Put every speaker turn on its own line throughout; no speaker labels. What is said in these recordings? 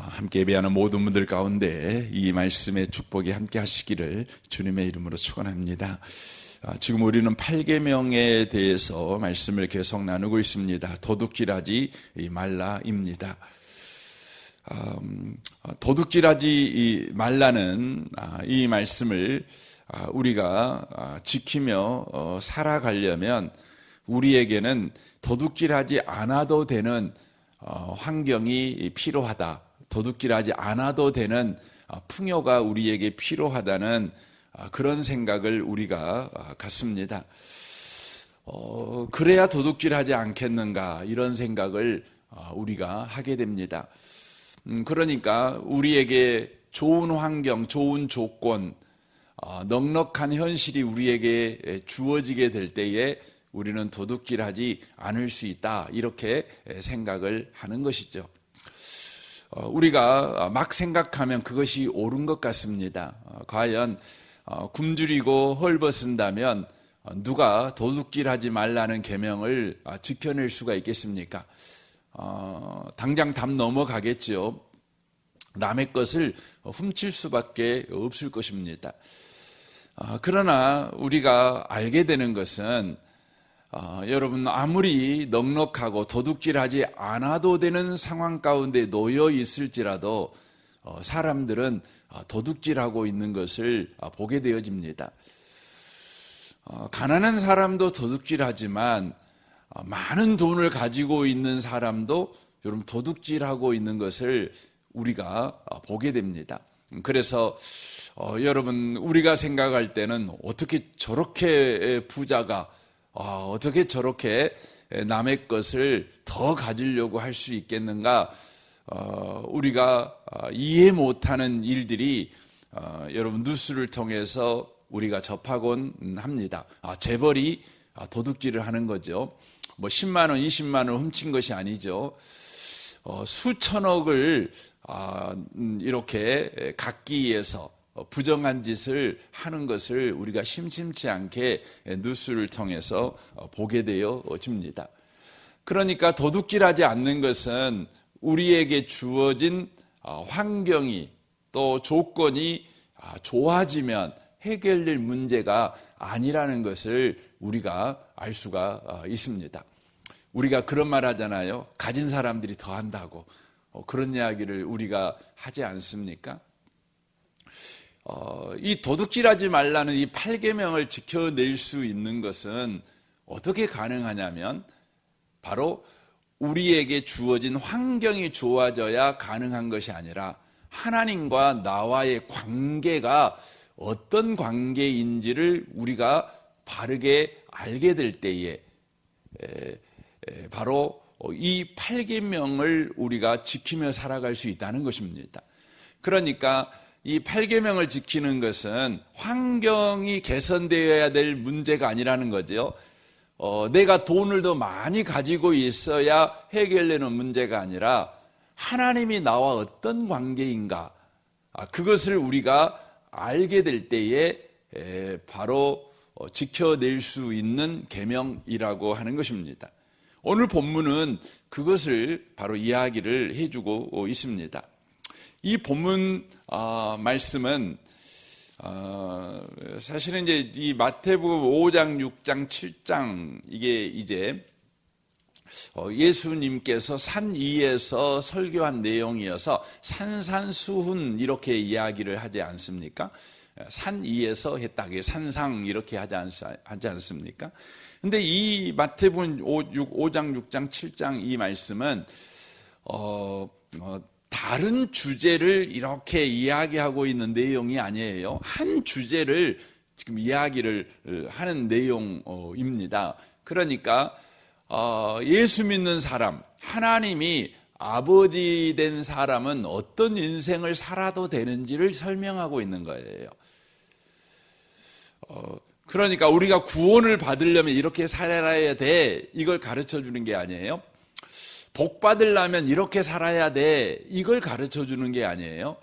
함께 예배하는 모든 분들 가운데 이 말씀의 축복이 함께 하시기를 주님의 이름으로 축원합니다. 지금 우리는 8계명에 대해서 말씀을 계속 나누고 있습니다. 도둑질하지 말라입니다. 도둑질하지 말라는 이 말씀을 우리가 지키며 살아가려면 우리에게는 도둑질하지 않아도 되는 환경이 필요하다. 도둑질하지 않아도 되는 풍요가 우리에게 필요하다는 그런 생각을 우리가 갖습니다. 그래야 도둑질하지 않겠는가 이런 생각을 우리가 하게 됩니다. 그러니까 우리에게 좋은 환경, 좋은 조건, 넉넉한 현실이 우리에게 주어지게 될 때에 우리는 도둑질하지 않을 수 있다 이렇게 생각을 하는 것이죠. 우리가 막 생각하면 그것이 옳은 것 같습니다. 과연 굶주리고 헐벗은다면 누가 도둑질하지 말라는 계명을 지켜낼 수가 있겠습니까? 당장 답 넘어가겠죠. 남의 것을 훔칠 수밖에 없을 것입니다. 그러나 우리가 알게 되는 것은 여러분 아무리 넉넉하고 도둑질하지 않아도 되는 상황 가운데 놓여 있을지라도 사람들은 도둑질하고 있는 것을 보게 되어집니다. 가난한 사람도 도둑질하지만 많은 돈을 가지고 있는 사람도 여러분 도둑질하고 있는 것을 우리가 보게 됩니다. 그래서 여러분 우리가 생각할 때는 어떻게 저렇게 부자가 어떻게 저렇게 남의 것을 더 가지려고 할 수 있겠는가? 우리가 이해 못하는 일들이 여러분 뉴스를 통해서 우리가 접하곤 합니다. 재벌이 도둑질을 하는 거죠. 뭐 10만 원, 20만 원 훔친 것이 아니죠. 수천억을 이렇게 갖기 위해서 부정한 짓을 하는 것을 우리가 심심치 않게 뉴스를 통해서 보게 되어집니다. 그러니까 도둑질하지 않는 것은 우리에게 주어진 환경이 또 조건이 좋아지면 해결될 문제가 아니라는 것을 우리가 알 수가 있습니다. 우리가 그런 말 하잖아요. 가진 사람들이 더 한다고. 그런 이야기를 우리가 하지 않습니까? 이 도둑질하지 말라는 이 8계명을 지켜낼 수 있는 것은 어떻게 가능하냐면 바로 우리에게 주어진 환경이 좋아져야 가능한 것이 아니라 하나님과 나와의 관계가 어떤 관계인지를 우리가 바르게 알게 될 때에 바로 이 8계명을 우리가 지키며 살아갈 수 있다는 것입니다. 그러니까 이 8계명을 지키는 것은 환경이 개선되어야 될 문제가 아니라는 거죠. 내가 돈을 더 많이 가지고 있어야 해결되는 문제가 아니라 하나님이 나와 어떤 관계인가 그것을 우리가 알게 될 때에 바로 지켜낼 수 있는 계명이라고 하는 것입니다. 오늘 본문은 그것을 바로 이야기를 해주고 있습니다. 이 본문 말씀은 사실은 이제 이 마태복음 5장, 6장, 7장 이게 이제 예수님께서 산 위에서 설교한 내용이어서 산산수훈 이렇게 이야기를 하지 않습니까? 산 위에서 했다. 산상 이렇게 하지 않습니까? 근데 이 마태복음 5장, 6장, 7장 이 말씀은 다른 주제를 이렇게 이야기하고 있는 내용이 아니에요. 한 주제를 지금 이야기를 하는 내용입니다. 그러니까 예수 믿는 사람, 하나님이 아버지 된 사람은 어떤 인생을 살아도 되는지를 설명하고 있는 거예요. 그러니까 우리가 구원을 받으려면 이렇게 살아야 돼, 이걸 가르쳐 주는 게 아니에요. 복 받으려면 이렇게 살아야 돼, 이걸 가르쳐 주는 게 아니에요.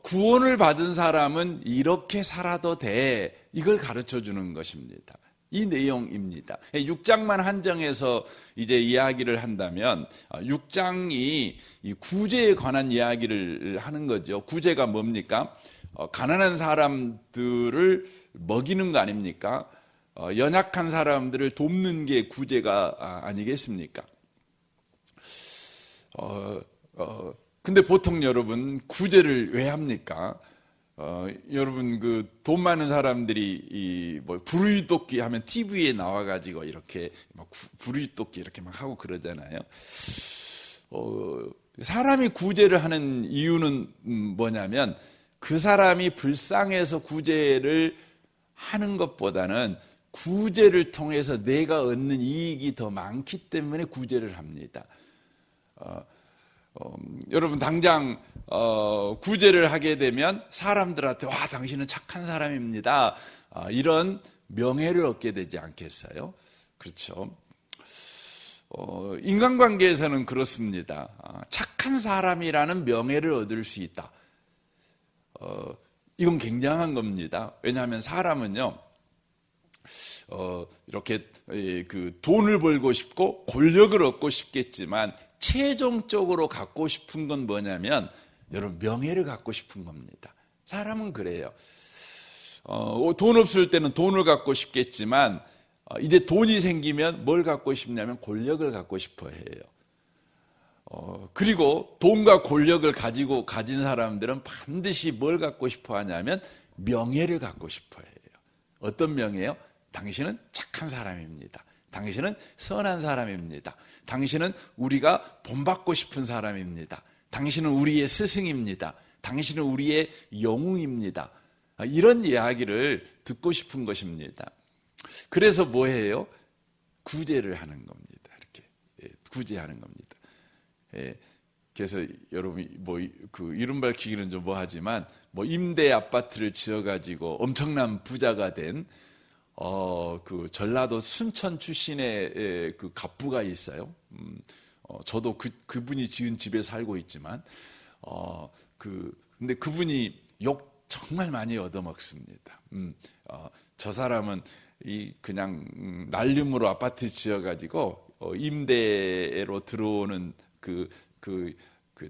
구원을 받은 사람은 이렇게 살아도 돼, 이걸 가르쳐 주는 것입니다. 이 내용입니다. 6장만 한정해서 이제 이야기를 한다면 6장이 이 구제에 관한 이야기를 하는 거죠. 구제가 뭡니까? 가난한 사람들을 먹이는 거 아닙니까? 연약한 사람들을 돕는 게 구제가 아니겠습니까? 근데 보통 여러분 구제를 왜 합니까? 여러분 그 돈 많은 사람들이 부르이웃돕기 하면 TV에 나와가지고 이렇게 막 부르이웃돕기 이렇게 막 하고 그러잖아요. 사람이 구제를 하는 이유는 뭐냐면 그 사람이 불쌍해서 구제를 하는 것보다는 구제를 통해서 내가 얻는 이익이 더 많기 때문에 구제를 합니다. 여러분 당장 구제를 하게 되면 사람들한테 와 당신은 착한 사람입니다. 이런 명예를 얻게 되지 않겠어요? 그렇죠. 인간관계에서는 그렇습니다. 착한 사람이라는 명예를 얻을 수 있다. 이건 굉장한 겁니다. 왜냐하면 사람은요, 이렇게 그 돈을 벌고 싶고 권력을 얻고 싶겠지만 최종적으로 갖고 싶은 건 뭐냐면 여러분 명예를 갖고 싶은 겁니다. 사람은 그래요. 돈 없을 때는 돈을 갖고 싶겠지만 이제 돈이 생기면 뭘 갖고 싶냐면 권력을 갖고 싶어 해요. 그리고 돈과 권력을 가진 사람들은 반드시 뭘 갖고 싶어 하냐면 명예를 갖고 싶어 해요. 어떤 명예요? 당신은 착한 사람입니다. 당신은 선한 사람입니다. 당신은 우리가 본받고 싶은 사람입니다. 당신은 우리의 스승입니다. 당신은 우리의 영웅입니다. 이런 이야기를 듣고 싶은 것입니다. 그래서 뭐예요? 구제를 하는 겁니다. 이렇게 구제하는 겁니다. 그래서 여러분 그 이름 밝히기는 좀 뭐하지만 임대 아파트를 지어가지고 엄청난 부자가 된 그 전라도 순천 출신의 그 갑부가 있어요. 저도 그분이 지은 집에 살고 있지만, 근데 그분이 욕 정말 많이 얻어먹습니다. 저 사람은 그냥 날림으로 아파트 지어가지고, 임대로 들어오는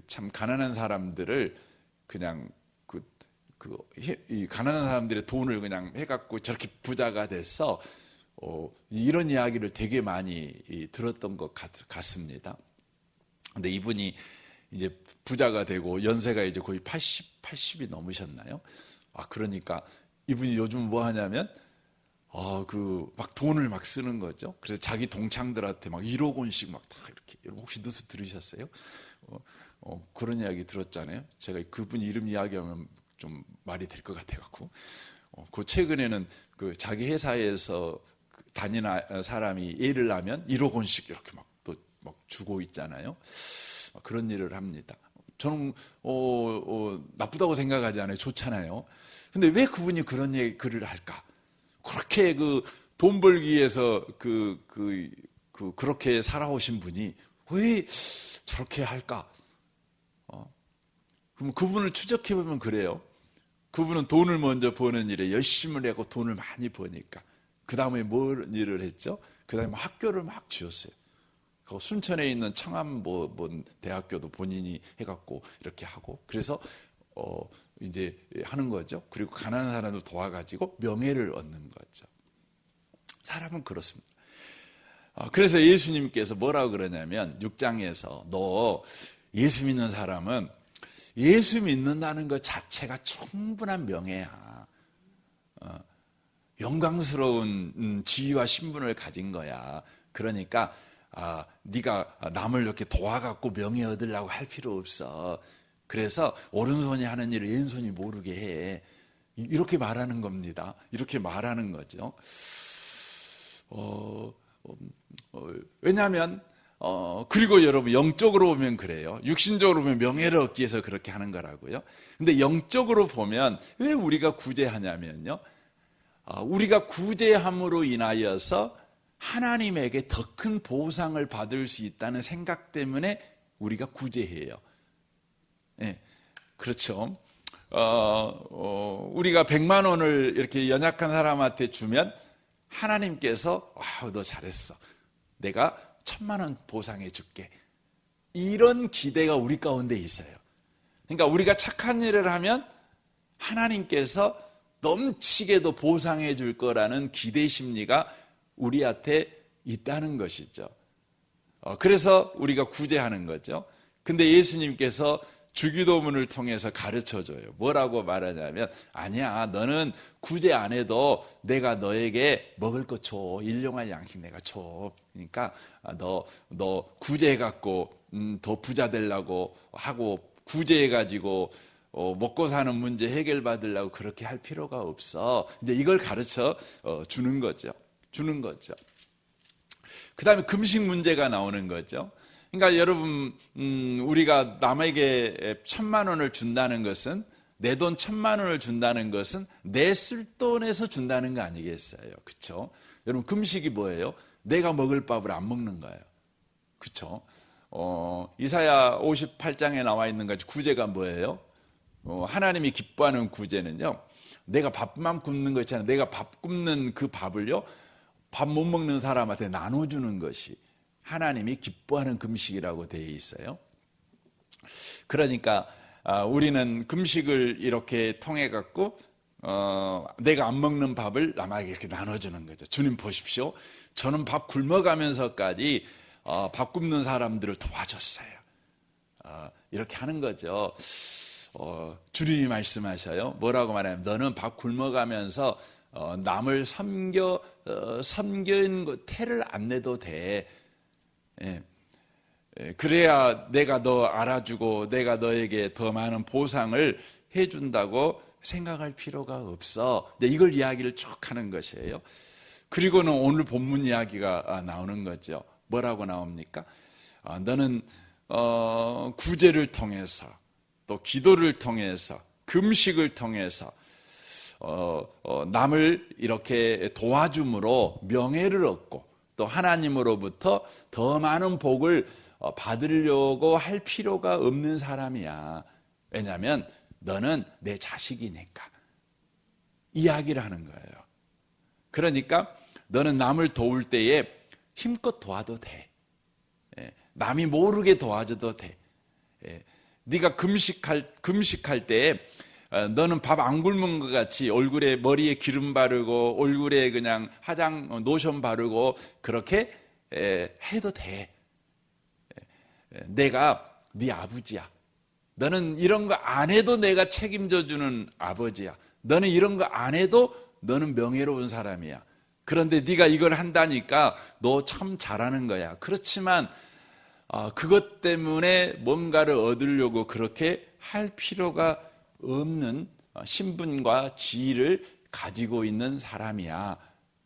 참 가난한 사람들을 그냥 이 가난한 사람들의 돈을 그냥 해갖고 저렇게 부자가 돼서 이런 이야기를 되게 많이 들었던 것 같습니다. 근데 이분이 이제 부자가 되고 연세가 이제 거의 80이 넘으셨나요? 그러니까 이분이 요즘 뭐 하냐면 막 돈을 막 쓰는 거죠. 그래서 자기 동창들한테 막 1억 원씩 막 다 이렇게. 여러분 혹시 뉴스 들으셨어요? 그런 이야기 들었잖아요. 제가 그분 이름 이야기하면 좀 말이 될 것 같아갖고, 그 최근에는 그 자기 회사에서 다니는 사람이 애를 낳으면 1억 원씩 이렇게 막 또 막 주고 있잖아요. 그런 일을 합니다. 저는 나쁘다고 생각하지 않아요. 좋잖아요. 근데 왜 그분이 그런 글을 할까? 그렇게 돈 벌기 위해서 그렇게 살아오신 분이 왜 저렇게 할까? 그럼 그분을 추적해보면 그래요. 그분은 돈을 먼저 버는 일에 열심을 하고 돈을 많이 버니까 그 다음에 뭘 일을 했죠? 그 다음에 학교를 막 지었어요. 순천에 있는 청암 대학교도 본인이 해갖고 이렇게 하고, 그래서 이제 하는 거죠. 그리고 가난한 사람들 도와가지고 명예를 얻는 거죠. 사람은 그렇습니다. 그래서 예수님께서 뭐라고 그러냐면 6장에서 너 예수 믿는 사람은 예수 믿는다는 것 자체가 충분한 명예야. 영광스러운 지위와 신분을 가진 거야. 그러니까 네가 남을 이렇게 도와갖고 명예 얻으려고 할 필요 없어. 그래서 오른손이 하는 일을 왼손이 모르게 해. 이렇게 말하는 겁니다. 이렇게 말하는 거죠. 왜냐하면 그리고 여러분 영적으로 보면 그래요. 육신적으로 보면 명예를 얻기 위해서 그렇게 하는 거라고요. 근데 영적으로 보면 왜 우리가 구제하냐면요, 우리가 구제함으로 인하여서 하나님에게 더 큰 보상을 받을 수 있다는 생각 때문에 우리가 구제해요. 네, 그렇죠. 우리가 100만 원을 이렇게 연약한 사람한테 주면 하나님께서 너 잘했어. 내가 1,000,000원 보상해 줄게. 이런 기대가 우리 가운데 있어요. 그러니까 우리가 착한 일을 하면 하나님께서 넘치게도 보상해 줄 거라는 기대 심리가 우리한테 있다는 것이죠. 그래서 우리가 구제하는 거죠. 근데 예수님께서 주기도문을 통해서 가르쳐줘요. 뭐라고 말하냐면, 아니야, 너는 구제 안 해도 내가 너에게 먹을 거 줘. 일용할 양식 내가 줘. 그러니까 너 구제해갖고 더 부자 되려고 하고, 구제해가지고 먹고 사는 문제 해결받으려고 그렇게 할 필요가 없어. 이제 이걸 가르쳐 주는 거죠. 그 다음에 금식 문제가 나오는 거죠. 그러니까 여러분, 우리가 남에게 1,000,000원을 준다는 것은, 내 돈 1,000,000원을 준다는 것은 내 쓸 돈에서 준다는 거 아니겠어요? 그렇죠? 여러분, 금식이 뭐예요? 내가 먹을 밥을 안 먹는 거예요. 그렇죠? 이사야 58장에 나와 있는 같이 구제가 뭐예요? 하나님이 기뻐하는 구제는요, 내가 밥만 굶는 거 있잖아요. 내가 밥 굶는 그 밥을요, 밥 못 먹는 사람한테 나눠주는 것이 하나님이 기뻐하는 금식이라고 되어 있어요. 그러니까 우리는 금식을 이렇게 통해 갖고 내가 안 먹는 밥을 남에게 이렇게 나눠주는 거죠. 주님 보십시오. 저는 밥 굶어가면서까지 밥 굶는 사람들을 도와줬어요. 이렇게 하는 거죠. 주님이 말씀하셔요. 뭐라고 말하냐면, 너는 밥 굶어가면서 남을 섬기는 거 태를 안 내도 돼. 그래야 내가 너 알아주고 내가 너에게 더 많은 보상을 해준다고 생각할 필요가 없어. 이걸 이야기를 쭉 하는 것이에요. 그리고는 오늘 본문 이야기가 나오는 거죠. 뭐라고 나옵니까? 너는 구제를 통해서, 또 기도를 통해서, 금식을 통해서 남을 이렇게 도와줌으로 명예를 얻고, 또 하나님으로부터 더 많은 복을 받으려고 할 필요가 없는 사람이야. 왜냐하면 너는 내 자식이니까. 이야기를 하는 거예요. 그러니까 너는 남을 도울 때에 힘껏 도와도 돼. 남이 모르게 도와줘도 돼. 네가 금식할 때에 너는 밥 안 굶은 것 같이 얼굴에, 머리에 기름 바르고 얼굴에 그냥 화장 로션 바르고 그렇게 해도 돼. 내가 네 아버지야. 너는 이런 거 안 해도 내가 책임져 주는 아버지야. 너는 이런 거 안 해도 너는 명예로운 사람이야. 그런데 네가 이걸 한다니까 너 참 잘하는 거야. 그렇지만 그것 때문에 뭔가를 얻으려고 그렇게 할 필요가 없는 신분과 지위를 가지고 있는 사람이야.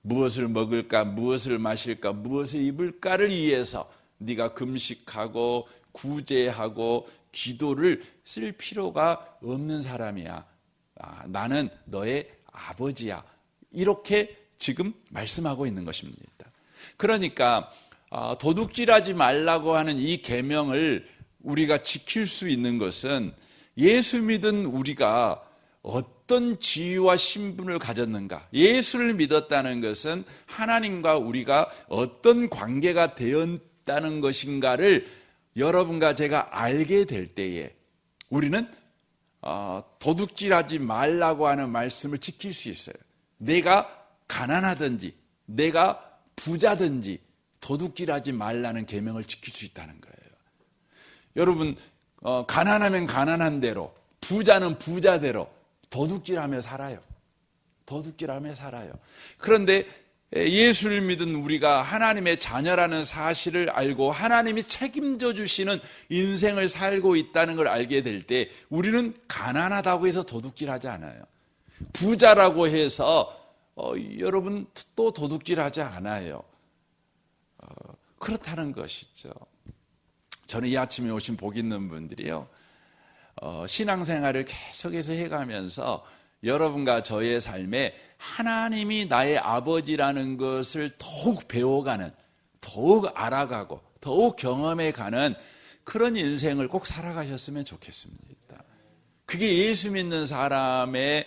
무엇을 먹을까, 무엇을 마실까, 무엇을 입을까를 위해서 네가 금식하고 구제하고 기도를 쓸 필요가 없는 사람이야. 나는 너의 아버지야. 이렇게 지금 말씀하고 있는 것입니다. 그러니까 도둑질하지 말라고 하는 이 계명을 우리가 지킬 수 있는 것은, 예수 믿은 우리가 어떤 지위와 신분을 가졌는가, 예수를 믿었다는 것은 하나님과 우리가 어떤 관계가 되었다는 것인가를 여러분과 제가 알게 될 때에 우리는 도둑질하지 말라고 하는 말씀을 지킬 수 있어요. 내가 가난하든지 내가 부자든지 도둑질하지 말라는 계명을 지킬 수 있다는 거예요. 여러분, 가난하면 가난한 대로, 부자는 부자대로 도둑질하며 살아요. 그런데 예수를 믿은 우리가 하나님의 자녀라는 사실을 알고 하나님이 책임져 주시는 인생을 살고 있다는 걸 알게 될 때 우리는 가난하다고 해서 도둑질하지 않아요. 부자라고 해서 여러분 또 도둑질하지 않아요. 그렇다는 것이죠. 저는 이 아침에 오신 복 있는 분들이요, 신앙생활을 계속해서 해가면서 여러분과 저의 삶에 하나님이 나의 아버지라는 것을 더욱 배워가는, 더욱 알아가고 더욱 경험해가는 그런 인생을 꼭 살아가셨으면 좋겠습니다. 그게 예수 믿는 사람의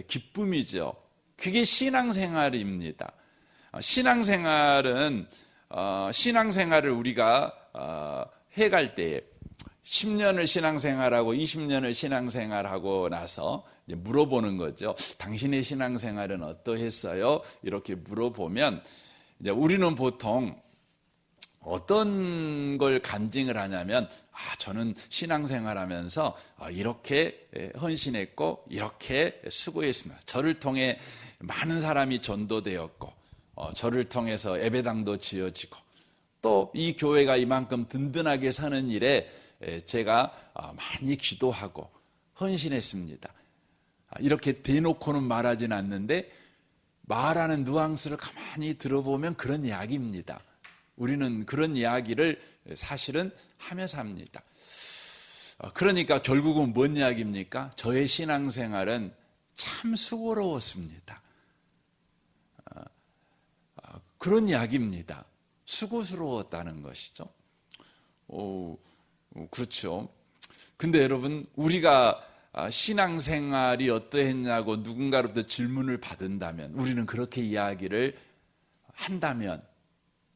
기쁨이죠. 그게 신앙생활입니다. 신앙생활을 우리가 해갈 때 10년을 신앙생활하고 20년을 신앙생활하고 나서 이제 물어보는 거죠. 당신의 신앙생활은 어떠했어요? 이렇게 물어보면 이제 우리는 보통 어떤 걸 간증을 하냐면 저는 신앙생활하면서 이렇게 헌신했고 이렇게 수고했습니다. 저를 통해 많은 사람이 전도되었고 저를 통해서 예배당도 지어지고 또 이 교회가 이만큼 든든하게 사는 일에 제가 많이 기도하고 헌신했습니다. 이렇게 대놓고는 말하진 않는데 말하는 뉘앙스를 가만히 들어보면 그런 이야기입니다. 우리는 그런 이야기를 사실은 하며 삽니다. 그러니까 결국은 뭔 이야기입니까? 저의 신앙생활은 참 수고로웠습니다. 그런 이야기입니다. 수고스러웠다는 것이죠. 그렇죠. 근데 여러분, 우리가 신앙생활이 어떠했냐고 누군가로부터 질문을 받는다면, 우리는 그렇게 이야기를 한다면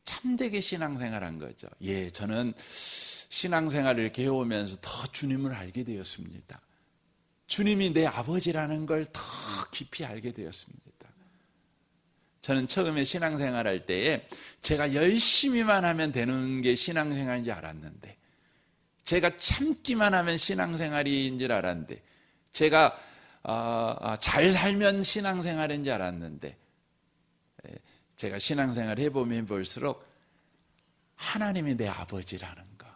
참되게 신앙생활한 거죠. 예, 저는 신앙생활을 이렇게 해오면서 더 주님을 알게 되었습니다. 주님이 내 아버지라는 걸 더 깊이 알게 되었습니다. 저는 처음에 신앙생활 할 때에 제가 열심히만 하면 되는 게 신앙생활인 줄 알았는데, 제가 참기만 하면 신앙생활인 줄 알았는데, 제가 잘 살면 신앙생활인 줄 알았는데, 제가 신앙생활 해보면 볼수록 하나님이 내 아버지라는 거,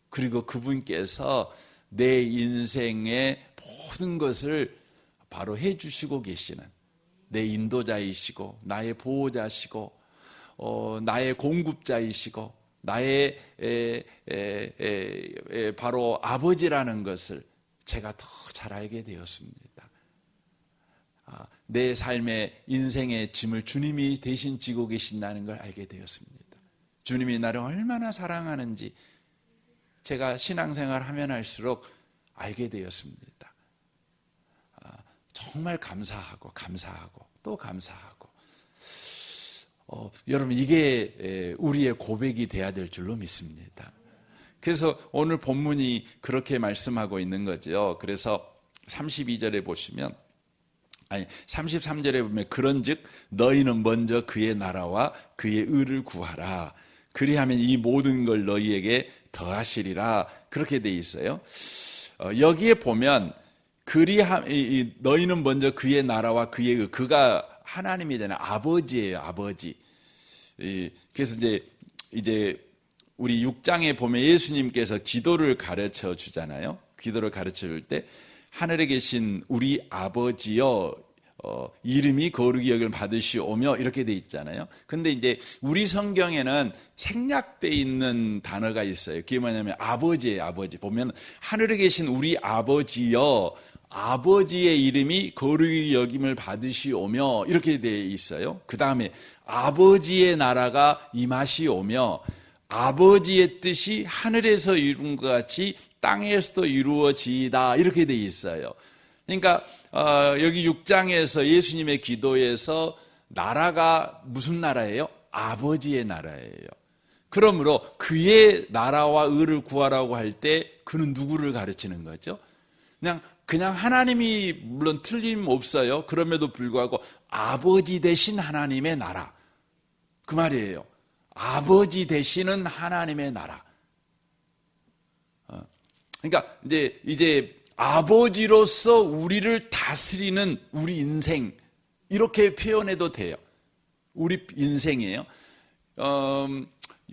그리고 그분께서 내 인생의 모든 것을 바로 해주시고 계시는 내 인도자이시고 나의 보호자시고 나의 공급자이시고 나의 바로 아버지라는 것을 제가 더 잘 알게 되었습니다. 내 삶의 인생의 짐을 주님이 대신 지고 계신다는 걸 알게 되었습니다. 주님이 나를 얼마나 사랑하는지 제가 신앙생활 하면 할수록 알게 되었습니다. 정말 감사하고 또 감사하고 여러분, 이게 우리의 고백이 돼야 될 줄로 믿습니다. 그래서 오늘 본문이 그렇게 말씀하고 있는 거죠. 그래서 32절에 보시면, 33절에 보면 그런즉 너희는 먼저 그의 나라와 그의 의를 구하라. 그리하면 이 모든 걸 너희에게 더하시리라. 그렇게 돼 있어요. 여기에 보면 너희는 먼저 그의 나라와 그의 의, 그가 하나님이잖아요. 아버지예요, 아버지. 그래서 이제 우리 6장에 보면 예수님께서 기도를 가르쳐 주잖아요. 기도를 가르쳐 줄 때 하늘에 계신 우리 아버지여 이름이 거룩히 여김을 받으시오며 이렇게 돼 있잖아요. 근데 이제 우리 성경에는 생략되어 있는 단어가 있어요. 그게 뭐냐면 아버지예요, 아버지. 보면 하늘에 계신 우리 아버지여, 아버지의 이름이 거룩히 여김을 받으시오며 이렇게 돼 있어요. 그 다음에 아버지의 나라가 임하시오며 아버지의 뜻이 하늘에서 이룬 것 같이 땅에서도 이루어지이다 이렇게 돼 있어요. 그러니까 여기 6장에서 예수님의 기도에서 나라가 무슨 나라예요? 아버지의 나라예요. 그러므로 그의 나라와 의를 구하라고 할 때 그는 누구를 가르치는 거죠? 그냥 하나님이 물론 틀림없어요. 그럼에도 불구하고 아버지 되신 하나님의 나라, 그 말이에요. 아버지 되시는 하나님의 나라. 그러니까 이제 아버지로서 우리를 다스리는 우리 인생, 이렇게 표현해도 돼요. 우리 인생이에요.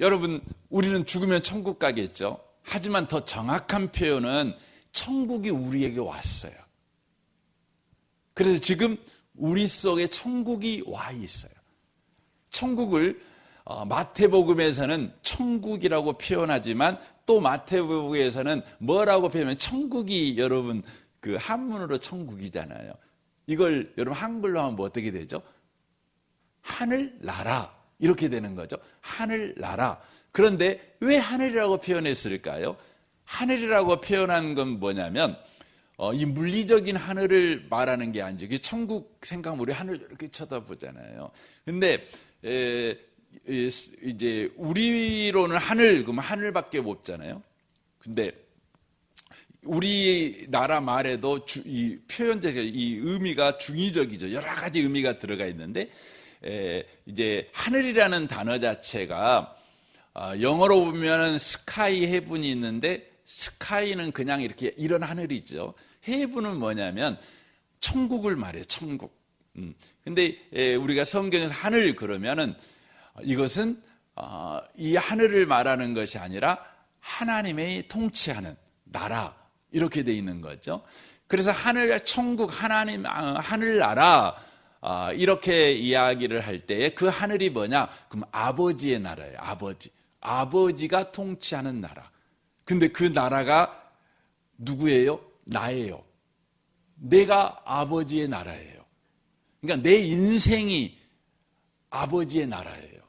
여러분, 우리는 죽으면 천국 가겠죠. 하지만 더 정확한 표현은 천국이 우리에게 왔어요. 그래서 지금 우리 속에 천국이 와 있어요. 천국을 마태복음에서는 천국이라고 표현하지만 또 마태복음에서는 뭐라고 표현하면 천국이 여러분 그 한문으로 천국이잖아요. 이걸 여러분 한글로 하면 뭐 어떻게 되죠? 하늘나라 이렇게 되는 거죠. 하늘나라. 그런데 왜 하늘이라고 표현했을까요? 하늘이라고 표현한 건 뭐냐면 이 물리적인 하늘을 말하는 게 아니죠. 천국 생각하면 우리 하늘 이렇게 쳐다보잖아요. 근데 이제 우리로는 하늘, 그러면 하늘밖에 없잖아요. 근데 우리나라 말에도 이 표현적, 이 의미가 중의적이죠. 여러 가지 의미가 들어가 있는데, 이제 하늘이라는 단어 자체가 영어로 보면은 스카이 헤븐이 있는데, 스카이는 그냥 이렇게 이런 하늘이죠. 헤븐은 뭐냐면 천국을 말해요. 천국. 근데 우리가 성경에서 하늘 그러면은 이것은 이 하늘을 말하는 것이 아니라 하나님의 통치하는 나라, 이렇게 돼 있는 거죠. 그래서 하늘, 천국, 하나님, 하늘나라, 이렇게 이야기를 할 때에 그 하늘이 뭐냐? 그럼 아버지의 나라예요. 아버지가 통치하는 나라. 근데 그 나라가 누구예요? 나예요. 내가 아버지의 나라예요. 그러니까 내 인생이 아버지의 나라예요.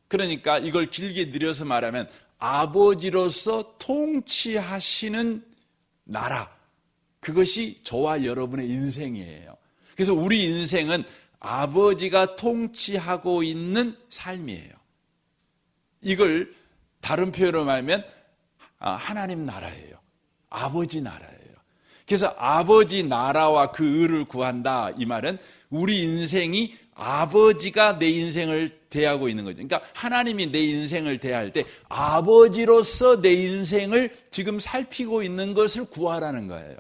그러니까 이걸 길게 늘려서 말하면 아버지로서 통치하시는 나라, 그것이 저와 여러분의 인생이에요. 그래서 우리 인생은 아버지가 통치하고 있는 삶이에요. 이걸 다른 표현으로 말하면 하나님 나라예요. 아버지 나라예요. 그래서 아버지 나라와 그 의를 구한다, 이 말은 우리 인생이 아버지가 내 인생을 대하고 있는 거죠. 그러니까 하나님이 내 인생을 대할 때 아버지로서 내 인생을 지금 살피고 있는 것을 구하라는 거예요.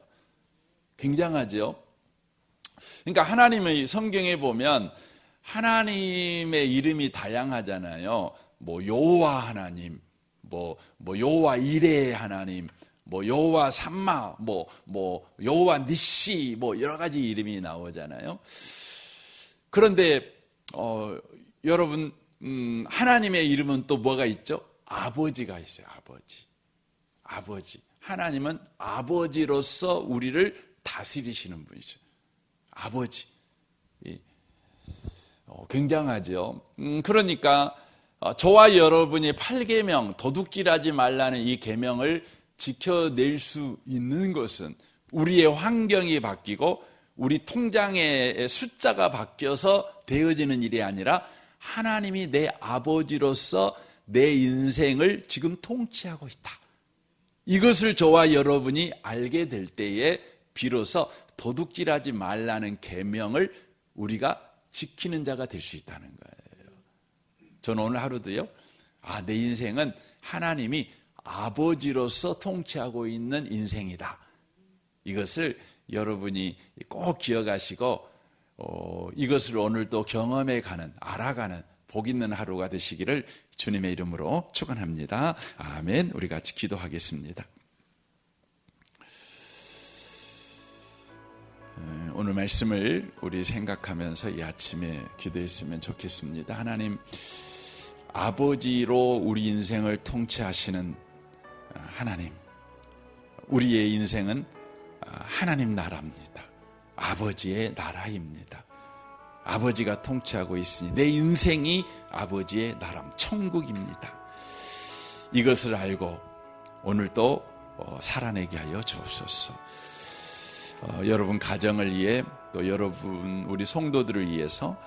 굉장하죠? 그러니까 하나님의 성경에 보면 하나님의 이름이 다양하잖아요. 뭐 여호와 하나님, 뭐 여호와 이레 하나님, 뭐 여호와 삼마, 뭐 여호와 니시, 뭐 여러 가지 이름이 나오잖아요. 그런데 여러분, 하나님의 이름은 또 뭐가 있죠? 아버지가 있어요. 아버지. 하나님은 아버지로서 우리를 다스리시는 분이죠. 아버지. 굉장하죠. 그러니까 저와 여러분이 8계명, 도둑질하지 말라는 이 계명을 지켜낼 수 있는 것은 우리의 환경이 바뀌고 우리 통장의 숫자가 바뀌어서 되어지는 일이 아니라 하나님이 내 아버지로서 내 인생을 지금 통치하고 있다. 이것을 저와 여러분이 알게 될 때에 비로소 도둑질하지 말라는 계명을 우리가 지키는 자가 될 수 있다는 거예요. 저는 오늘 하루도요, 내 인생은 하나님이 아버지로서 통치하고 있는 인생이다. 이것을 여러분이 꼭 기억하시고 이것을 오늘도 경험해 가는, 알아가는 복 있는 하루가 되시기를 주님의 이름으로 축원합니다. 아멘. 우리 같이 기도하겠습니다. 오늘 말씀을 우리 생각하면서 이 아침에 기도했으면 좋겠습니다. 하나님, 아버지로 우리 인생을 통치하시는 하나님, 우리의 인생은 하나님 나라입니다. 아버지의 나라입니다. 아버지가 통치하고 있으니 내 인생이 아버지의 나라, 천국입니다. 이것을 알고 오늘도 살아내게 하여 주옵소서. 여러분 가정을 위해, 또 여러분 우리 성도들을 위해서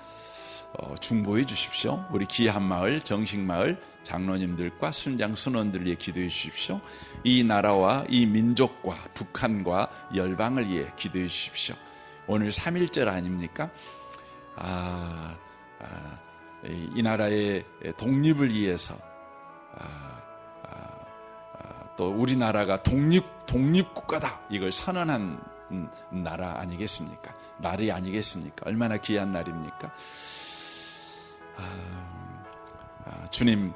중보해 주십시오. 우리 귀한 마을, 정식마을 장로님들과 순장 순원들 위해 기도해 주십시오. 이 나라와 이 민족과 북한과 열방을 위해 기도해 주십시오. 오늘 3.1절 아닙니까? 이 나라의 독립을 위해서 또 우리나라가 독립국가다, 이걸 선언한 나라 아니겠습니까? 날이 아니겠습니까? 얼마나 귀한 날입니까? 주님,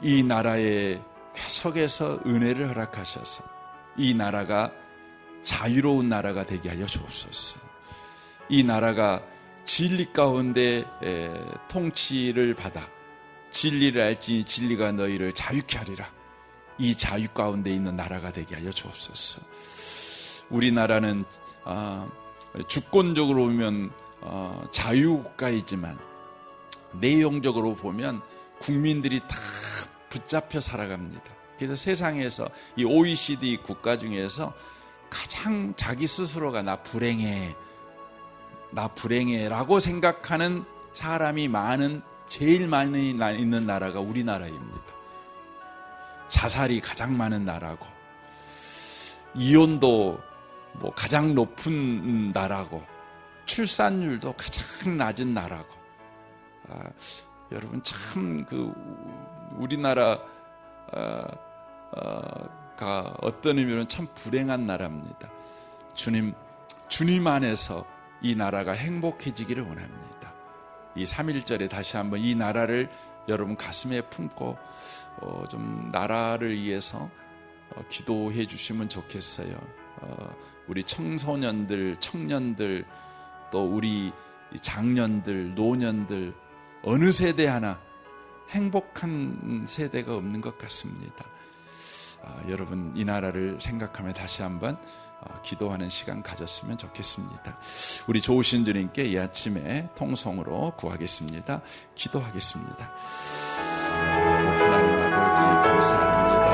이 나라에 계속해서 은혜를 허락하셔서 이 나라가 자유로운 나라가 되게 하여 주옵소서. 이 나라가 진리 가운데 통치를 받아 진리를 알지니 진리가 너희를 자유케 하리라. 이 자유 가운데 있는 나라가 되게 하여 주옵소서. 우리나라는 주권적으로 보면 자유국가이지만 내용적으로 보면 국민들이 다 붙잡혀 살아갑니다. 그래서 세상에서 이 OECD 국가 중에서 가장 자기 스스로가 나 불행해 라고 생각하는 사람이 많은 제일 많이 있는 나라가 우리나라입니다. 자살이 가장 많은 나라고, 이혼도 가장 높은 나라고, 출산율도 가장 낮은 나라고. 여러분 참 우리나라가 어떤 의미로는 참 불행한 나라입니다. 주님 안에서 이 나라가 행복해지기를 원합니다. 이 3.1절에 다시 한번 이 나라를 여러분 가슴에 품고 좀 나라를 위해서 기도해 주시면 좋겠어요. 우리 청소년들, 청년들, 또 우리 장년들, 노년들, 어느 세대 하나 행복한 세대가 없는 것 같습니다. 여러분 이 나라를 생각하며 다시 한번 기도하는 시간 가졌으면 좋겠습니다. 우리 좋으신 주님께 이 아침에 통성으로 구하겠습니다. 기도하겠습니다. 하나님 아버지 감사합니다.